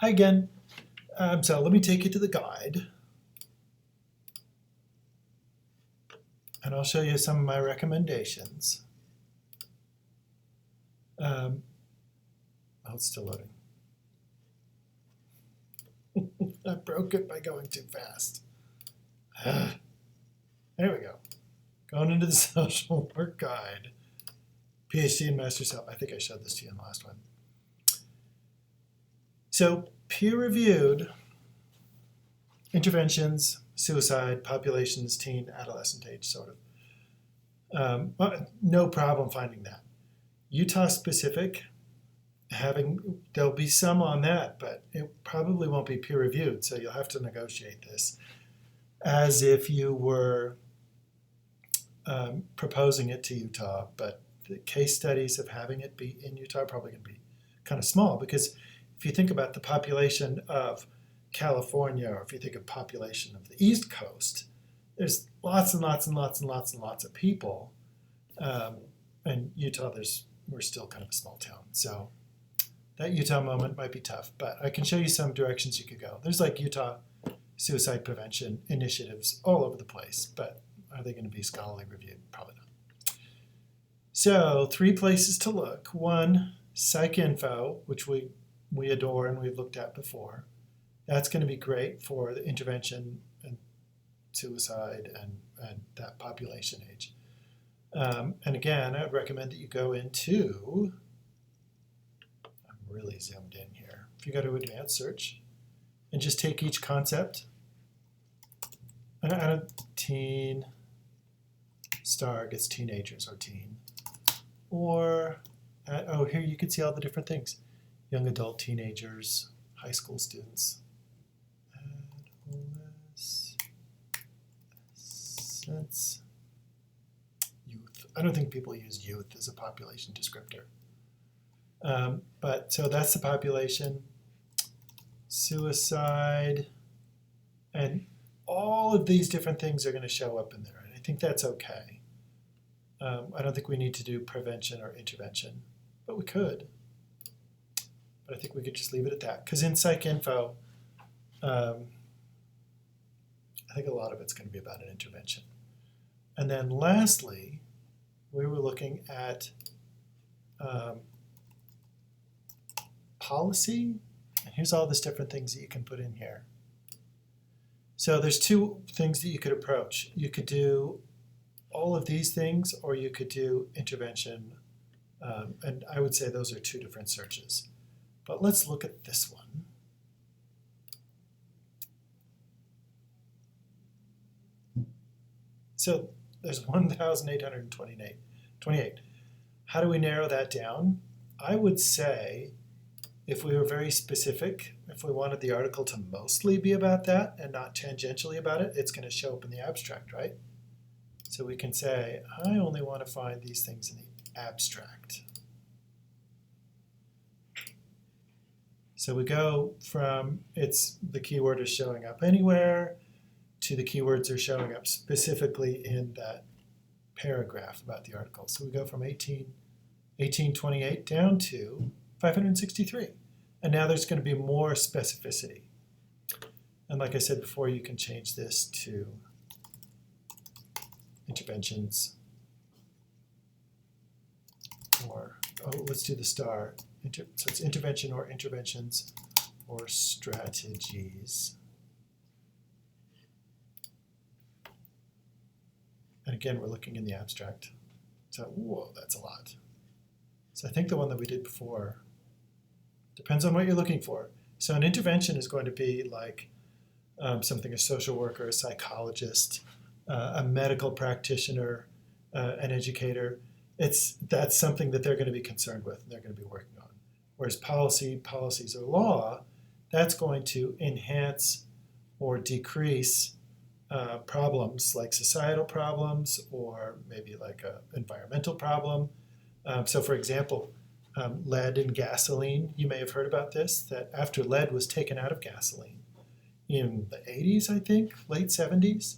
Hi again. So let me take you to the guide. And I'll show you some of my recommendations. Oh, it's still loading. I broke it by going too fast. There we go. Going into the social work guide. PhD and master's help. I think I showed this to you in the last one. So peer-reviewed interventions, suicide, populations, teen, adolescent age, sort of. No problem finding that. Utah specific, there'll be some on that, but it probably won't be peer-reviewed, so you'll have to negotiate this as if you were proposing it to Utah, but the case studies of having it be in Utah are probably going to be kind of small, because if you think about the population of California, or if you think of population of the East Coast, there's lots and lots and lots and lots and lots of people. And Utah, we're still kind of a small town. So that Utah moment might be tough, but I can show you some directions you could go. There's like Utah suicide prevention initiatives all over the place, but are they going to be scholarly reviewed? Probably not. So 3 places to look. 1, PsycInfo, which we adore and we've looked at before. That's going to be great for the intervention and suicide and that population age. And again, I would recommend that you go into, I'm really zoomed in here. If you go to advanced search and just take each concept, and I don't, teen, star gets teenagers or teen, or, oh, here you can see all the different things. Young adult, teenagers, high school students, adolescents, youth. I don't think people use youth as a population descriptor. But so that's the population, suicide, and all of these different things are going to show up in there. And I think that's okay. I don't think we need to do prevention or intervention, but we could. But I think we could just leave it at that. Because in PsycInfo, I think a lot of it's going to be about an intervention. And then lastly, we were looking at policy. And here's all these different things that you can put in here. So there's 2 things that you could approach. You could do all of these things, or you could do intervention. And I would say those are 2 different searches. But let's look at this one. So there's 1,828. How do we narrow that down? I would say if we were very specific, if we wanted the article to mostly be about that and not tangentially about it, it's going to show up in the abstract, right? So we can say, I only want to find these things in the abstract. So we go from the keyword is showing up anywhere to the keywords are showing up specifically in that paragraph about the article. So we go from 1828 down to 563. And now there's going to be more specificity. And like I said before, you can change this to interventions, or, oh, let's do the star. So it's intervention or interventions or strategies. And again, we're looking in the abstract. So, whoa, that's a lot. So I think the one that we did before depends on what you're looking for. So an intervention is going to be like something a social worker, a psychologist, a medical practitioner, an educator. That's something that they're going to be concerned with and they're going to be working on. Whereas policies or law, that's going to enhance or decrease problems like societal problems or maybe like an environmental problem. So for example, lead in gasoline, you may have heard about this, that after lead was taken out of gasoline in the 80s, I think, late 70s,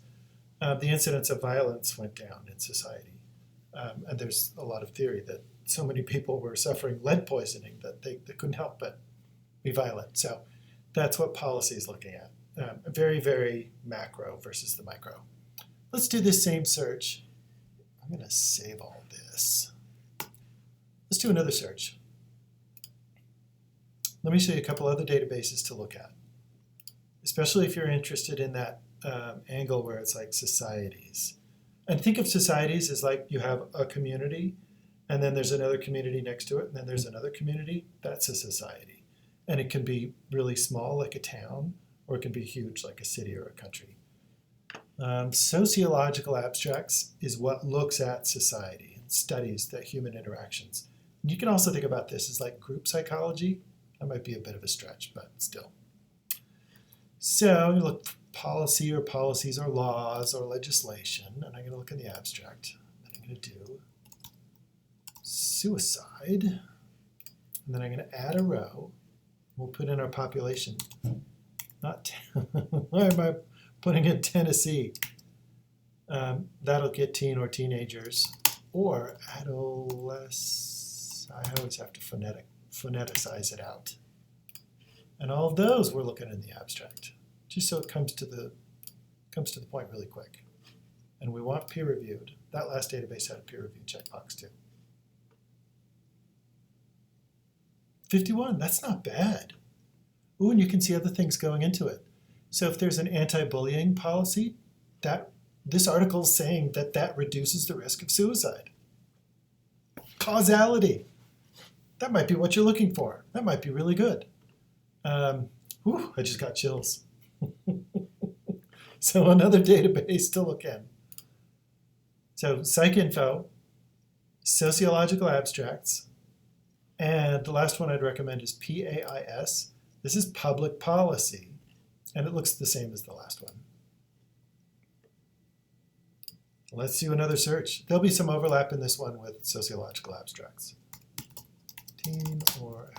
the incidence of violence went down in society. And there's a lot of theory that so many people were suffering lead poisoning that they couldn't help but be violent. So That's what policy is looking at. Very, very macro versus the micro. Let's do this same search. I'm going to save all this. Let's do another search. Let me show you a couple other databases to look at, especially if you're interested in that angle where it's like societies. And think of societies as like you have a community, and then there's another community next to it, and then there's another community. That's a society. And it can be really small, like a town, or it can be huge, like a city or a country. Sociological abstracts is what looks at society and studies the human interactions. And you can also think about this as like group psychology. That might be a bit of a stretch, but still. So you look for policy or policies or laws or legislation, and I'm going to look in the abstract. And I'm going to do suicide, and then I'm going to add a row. We'll put in our population. Not why am I putting in Tennessee? That'll get teen or teenagers or adolescents. I always have to phoneticize it out. And all of those we're looking in the abstract, just so it comes to the point really quick. And we want peer reviewed. That last database had a peer review checkbox too. 51, that's not bad. Ooh, and you can see other things going into it. So if there's an anti-bullying policy, this article is saying that reduces the risk of suicide. Causality. That might be what you're looking for. That might be really good. I just got chills. So another database to look in. So PsycInfo, sociological abstracts, and the last one I'd recommend is PAIS. This is public policy, and it looks the same as the last one. Let's do another search. There'll be some overlap in this one with sociological abstracts. Teen or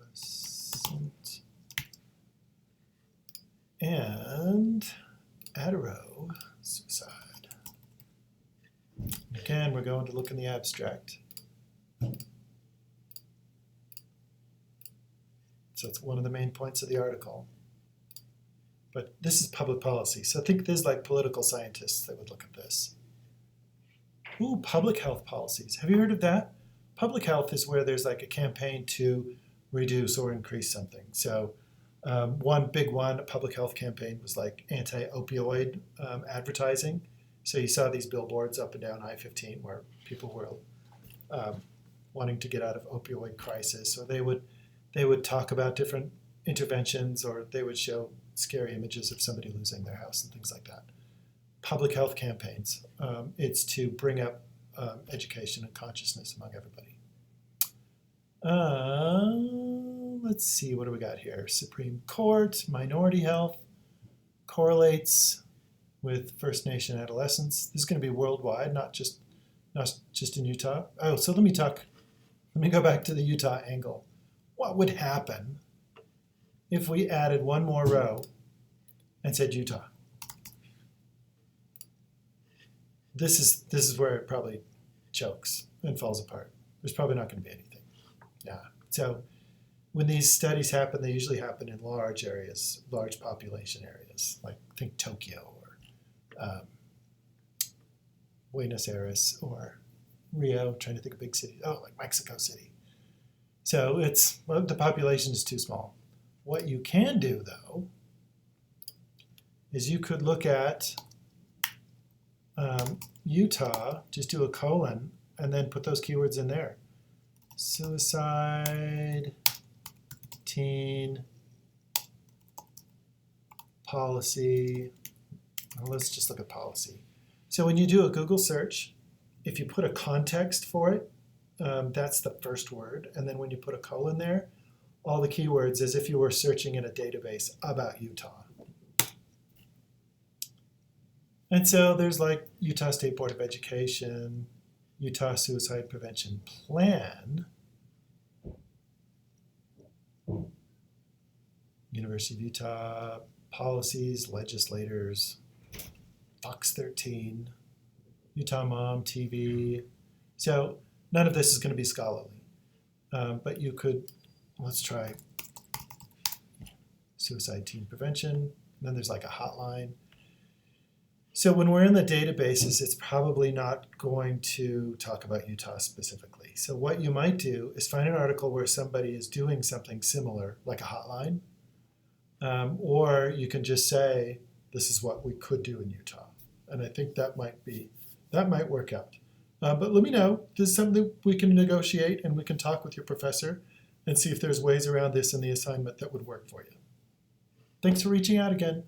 adolescent. And add a row, suicide. Again, we're going to look in the abstract. So it's one of the main points of the article. But this is public policy. So think there's like political scientists that would look at this. Ooh, public health policies. Have you heard of that? Public health is where there's like a campaign to reduce or increase something. So one big one, a public health campaign, was like anti-opioid advertising. So you saw these billboards up and down I-15 where people were wanting to get out of opioid crisis, or they would talk about different interventions, or they would show scary images of somebody losing their house and things like that. Public health campaigns. It's to bring up education and consciousness among everybody. Let's see, what do we got here? Supreme Court, minority health, correlates with First Nation adolescents. This is going to be worldwide, not just in Utah. Oh, so let me go back to the Utah angle. What would happen if we added one more row and said Utah? This is where it probably chokes and falls apart. There's probably not going to be anything. Yeah. So when these studies happen, they usually happen in large areas, large population areas, like think Tokyo or Buenos Aires or Rio, trying to think of big cities. Oh, like Mexico City. So the population is too small. What you can do, though, is you could look at Utah, just do a colon, and then put those keywords in there. Suicide, teen, policy. Well, let's just look at policy. So when you do a Google search, if you put a context for it, that's the first word. And then when you put a colon there, all the keywords as if you were searching in a database about Utah. And so there's like Utah State Board of Education, Utah Suicide Prevention Plan, University of Utah, policies, legislators, Fox 13, Utah Mom TV. So none of this is going to be scholarly, but you could, let's try suicide teen prevention, and then there's like a hotline. So when we're in the databases, it's probably not going to talk about Utah specifically. So what you might do is find an article where somebody is doing something similar, like a hotline, or you can just say, this is what we could do in Utah. And I think that might work out. But let me know. This is something we can negotiate, and we can talk with your professor and see if there's ways around this in the assignment that would work for you. Thanks for reaching out again.